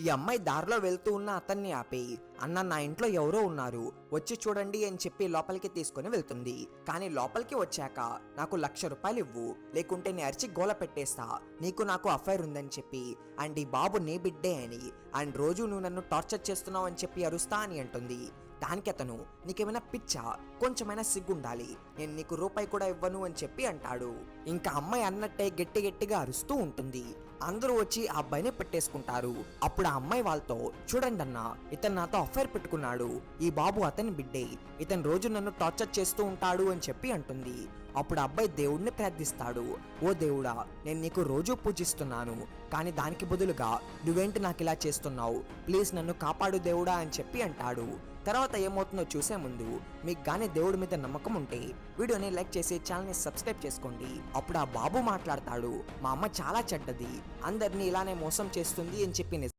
ఈ అమ్మాయి దారిలో వెళ్తూ ఉన్న అతన్ని ఆపి, అన్న నా ఇంట్లో ఎవరో ఉన్నారు, వచ్చి చూడండి అని చెప్పి లోపలికి తీసుకుని వెళ్తుంది. కానీ లోపలికి వచ్చాక నాకు ₹1,00,000 ఇవ్వు, లేకుంటే నీ అరిచి గోల పెట్టేస్తా, నీకు నాకు అఫైర్ ఉందని చెప్పి, అండ్ ఈ బాబు నీ బిడ్డే అని, అండ్ రోజు నువ్వు నన్ను టార్చర్ చేస్తున్నావు అని చెప్పి అరుస్తా అని అంటుంది. దానికి అతను, నీకేమైనా పిచ్చా, కొంచెమైనా సిగ్గుండాలి, నేను నీకు రూపాయి కూడా ఇవ్వను అని చెప్పి అంటాడు. ఇంకా అమ్మాయి అన్నట్టే గట్టిగా అరుస్తూ ఉంటుంది. అందరూ వచ్చి ఆ అబ్బాయిని పెట్టేసుకుంటారు. అప్పుడు ఆ అమ్మాయి వాళ్ళతో, చూడండి అన్న, ఇతను నాతో అఫైర్ పెట్టుకున్నాడు, ఈ బాబు అతని బిడ్డే, ఇతను రోజు నన్ను టార్చర్ చేస్తూ ఉంటాడు అని చెప్పి అంటుంది. అప్పుడు అబ్బాయి దేవుడిని ప్రార్థిస్తాడు, ఓ దేవుడా, నేను నీకు రోజు పూజిస్తున్నాను, కానీ దానికి బదులుగా నువ్వేంటి నాకు ఇలా చేస్తున్నావు, ప్లీజ్ నన్ను కాపాడు దేవుడా అని చెప్పి అంటాడు. తర్వాత ఏమవుతుందో చూసే ముందు మీకు గానీ దేవుడి మీద నమ్మకం ఉంటే వీడియోని లైక్ చేసి ఛానల్ని సబ్స్క్రైబ్ చేసుకోండి. అప్పుడు ఆ బాబు మాట్లాడతాడు, మా అమ్మ చాలా చెడ్డది, అందరినీ ఇలానే మోసం చేస్తుంది అని చెప్పి